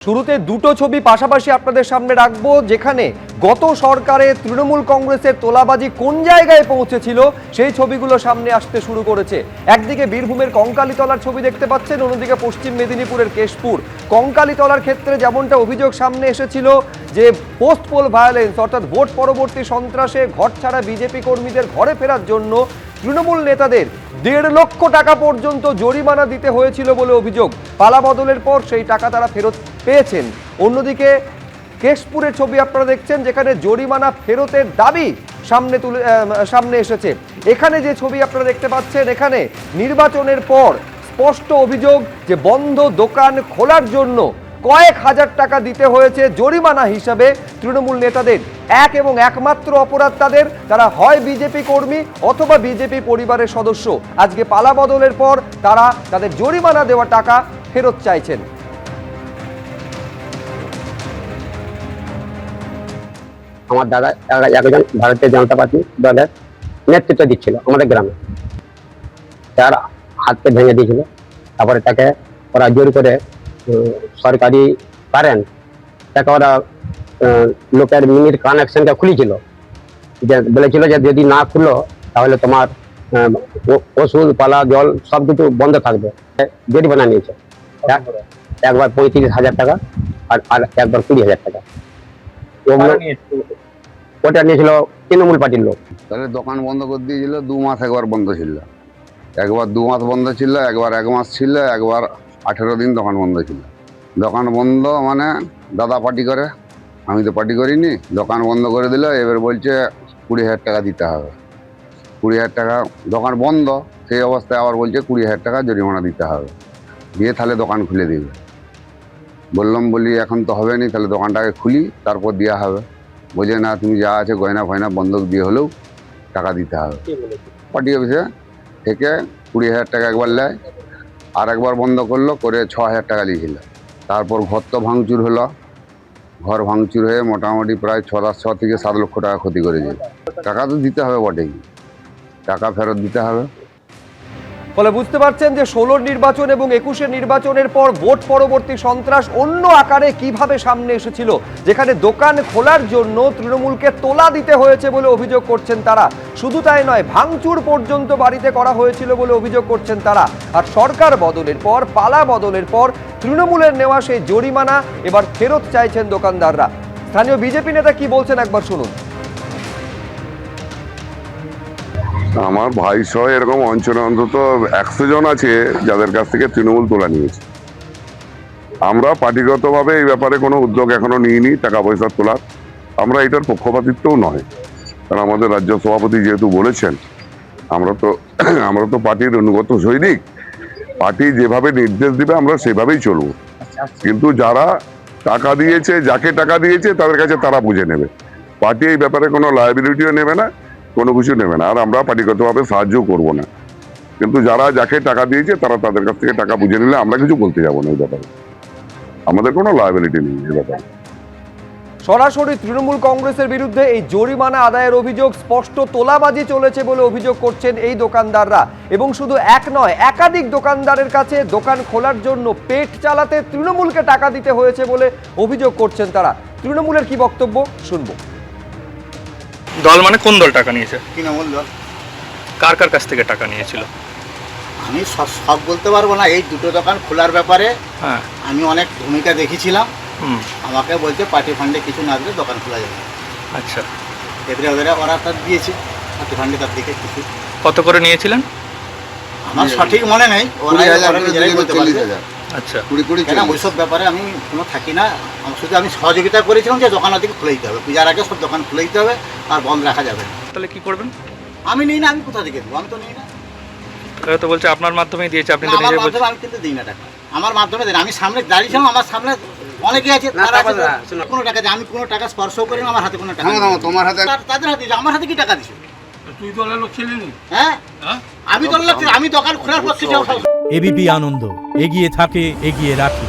শুরুতে দুটো ছবি পাশাপাশি আপনাদের সামনে রাখবো, যেখানে গত সরকারে তৃণমূল কংগ্রেসের তোলাবাজি কোন জায়গায় পৌঁছেছিল সেই ছবিগুলো সামনে আসতে শুরু করেছে। একদিকে বীরভূমের কঙ্কালীতলার ছবি দেখতে পাচ্ছেন, অন্যদিকে পশ্চিম মেদিনীপুরের কেশপুর। কঙ্কালীতলার ক্ষেত্রে যেমনটা অভিযোগ সামনে এসেছিল যে পোস্ট পোল ভায়োলেন্স অর্থাৎ ভোট পরবর্তী সন্ত্রাসে ঘরছাড়া বিজেপি কর্মীদের ঘরে ফেরার জন্য তৃণমূল নেতাদের 1.5 লক্ষ টাকা পর্যন্ত জরিমানা দিতে হয়েছিল বলে অভিযোগ। পালা বদলের পর সেই টাকা তারা ফেরত পেয়েছেন। অন্যদিকে কেশপুরের ছবি আপনারা দেখছেন, যেখানে জরিমানা ফেরতের দাবি সামনে এসেছে। এখানে যে ছবি আপনারা দেখতে পাচ্ছেন, এখানে নির্বাচনের পর স্পষ্ট অভিযোগ যে বন্ধ দোকান খোলার জন্য কয়েক হাজার টাকা দিতে হয়েছে জরিমানা হিসাবে তৃণমূল নেতাদের। এক এবং একমাত্র অপরাধ তারা হয় বিজেপি কর্মী অথবা বিজেপি পরিবারের সদস্য। আজকে পালা বদলের পর তারা তাদের জরিমানা দেওয়া টাকা ফেরত চাইছেন। আমার দাদা একজন ভারতীয় জনতা পার্টি দলের নেতৃত্ব দিচ্ছিল আমাদের গ্রামে, তার হাতকে ভেঙে দিয়েছিল। তারপরে তাকে ওরা জোর করে সরকারি কারেন্ট তাকে ওরা লোকের মিনির কানেকশনটা খুলেছিল, যে বলেছিল যে যদি না খুলো তাহলে তোমার ওষুধ পালা জল সব কিছু বন্ধ থাকবে। জরিমানা নিয়েছে একবার 35,000 টাকা আর একবার 20,000 টাকা। ওটা নিয়েছিল তৃণমূল পার্টির লোক। তাহলে দোকান বন্ধ করে দিয়েছিল 2 মাস, একবার বন্ধ ছিল, একবার 2 মাস বন্ধ ছিল, একবার 1 মাস ছিল, একবার 18 দিন দোকান বন্ধ ছিল। দোকান বন্ধ মানে দাদা পার্টি করে, আমি তো পার্টি করিনি। দোকান বন্ধ করে দিল, এবার বলছে 20,000 টাকা দিতে হবে। 20,000 টাকা দোকান বন্ধ, সেই অবস্থায় আবার বলছে 20,000 টাকা জরিমানা দিতে হবে, দিয়ে তাহলে দোকান খুলে দিবে। বলি এখন তো হবে না, তাহলে দোকানটাকে খুলি তারপর দেওয়া হবে। বোঝে না, তুমি যা আছে গয়না ফয়না বন্ধক দিয়ে হলেও টাকা দিতে হবে। পার্টি অফিসে থেকে 20,000 টাকা একবার নেয়, আর একবার বন্ধ করলো, করে 6,000 টাকা নিয়েছিল। তারপর ঘর তো ভাঙচুর হলো, ঘর ভাঙচুর হয়ে মোটামুটি প্রায় 6 থেকে 7 লক্ষ টাকা ক্ষতি করেছে। টাকা তো দিতে হবে বটেই, টাকা ফেরত দিতে হবে। ফলে বুঝতে পারছেন যে 16 নির্বাচন এবং 21 নির্বাচনের পর ভোট পরবর্তী সন্ত্রাস অন্য আকারে কিভাবে সামনে এসেছিল, যেখানে দোকান খোলার জন্য তৃণমূলকে তোলা দিতে হয়েছে বলে অভিযোগ করছেন তারা। শুধু তাই নয়, ভাঙচুর পর্যন্ত বাড়িতে করা হয়েছিল বলে অভিযোগ করছেন তারা। আর সরকার বদলের পর, পালা বদলের পর তৃণমূলের নেওয়া সেই জরিমানা এবার ফেরত চাইছেন দোকানদাররা। স্থানীয় বিজেপি নেতা কি বলছেন একবার শুনুন। আমার ভাই সহ এরকম অঞ্চলে অন্তত 100 জন আছে যাদের কাছ থেকে তৃণমূল তোলা নিয়েছে। আমরা পার্টিগতভাবে এই ব্যাপারে কোনো উদ্যোগ এখনো নিইনি টাকা পয়সা তোলার। আমরা এটার পক্ষপাতিত্বও নয়, কারণ আমাদের রাজ্য সভাপতি যেহেতু বলেছেন, আমরা তো পার্টির অনুগত সৈনিক। পার্টি যেভাবে নির্দেশ দিবে আমরা সেভাবেই চলবো। কিন্তু যারা টাকা দিয়েছে, যাকে টাকা দিয়েছে তাদের কাছে তারা বুঝে নেবে। পার্টি এই ব্যাপারে কোনো লায়াবিলিটিও নেবে না, কোনো কিছু নেবে না, আর আমরা পার্টিগতভাবে সাহায্য করব না। কিন্তু যাকে টাকা দিয়েছে তারা তাদের কাছ থেকে টাকা বুঝে নিলে আমরা কিছু বলতে যাবো না এই ব্যাপারে। আমাদের কোনো লায়াবিলিটি নেই এই ব্যাপারে। সরাসরি তৃণমূল কংগ্রেসের বিরুদ্ধে এই জরিমানা আদায়ের অভিযোগ, স্পষ্ট তোলাবাজি চলেছে বলে অভিযোগ করছেন এই দোকানদাররা। এবং শুধু এক নয়, একাধিক দোকানদারের কাছে দোকান খোলার জন্য পেট চালাতে তৃণমূলকে টাকা দিতে হয়েছে বলে অভিযোগ করছেন তারা। তৃণমূলের কি বক্তব্য শুনবো। দল মানে কোন দল টাকা নিয়েছে? তৃণমূল দল। কার কার কাছ থেকে টাকা নিয়েছিল? আমি সব বলতে পারবো না। এই দুটো দোকান খোলার ব্যাপারে আমি অনেক ভূমিকা দেখেছিলাম। আমাকে বলছে পার্টি ফান্ডে কিছু না দিলে দোকান খোলা যাবে। আচ্ছা, এবারে ওরা তার দিয়েছে পার্টি ফান্ডে, তার দিকে কিছু। কত করে নিয়েছিলেন? আমার সঠিক মনে নেই, নিজেরাই বলতে পারবে। আচ্ছা, কেন ওইসব ব্যাপারে আমি কোনো থাকি না। শুধু আমি সহযোগিতা করেছিলাম যে দোকান ওদিকে খুলে দিতে হবে, পূজার আগে সব দোকান খুলে দিতে হবে, আর বন্ধ রাখা যাবে না। তাহলে কি করবেন? আমি নিই না, আমি কোথা থেকে দেবো? আমি তো নিই না। তো বলছে আপনার মাধ্যমেই দিয়েছে, আপনি তো নিজে বলছেন। আমি কিন্তু দিই না টাকা, আমার মাধ্যমে দেন। আমি সামনে দাঁড়িয়েছিলাম, আমার সামনে অনেকে আছে, কোনো টাকা দিয়ে আমি কোনো টাকা স্পর্শ করি না। আমার হাতে কোনো টাকা, তোমার হাতে, তাদের হাতে, আমার হাতে কি টাকা দিছে? তুই দলের লোক ছিলি? হ্যাঁ, আমি দলের লোক, আমি দোকান খোলার পক্ষে। এবিপি আনন্দ এগিয়ে থাকে, এগিয়ে রাখে।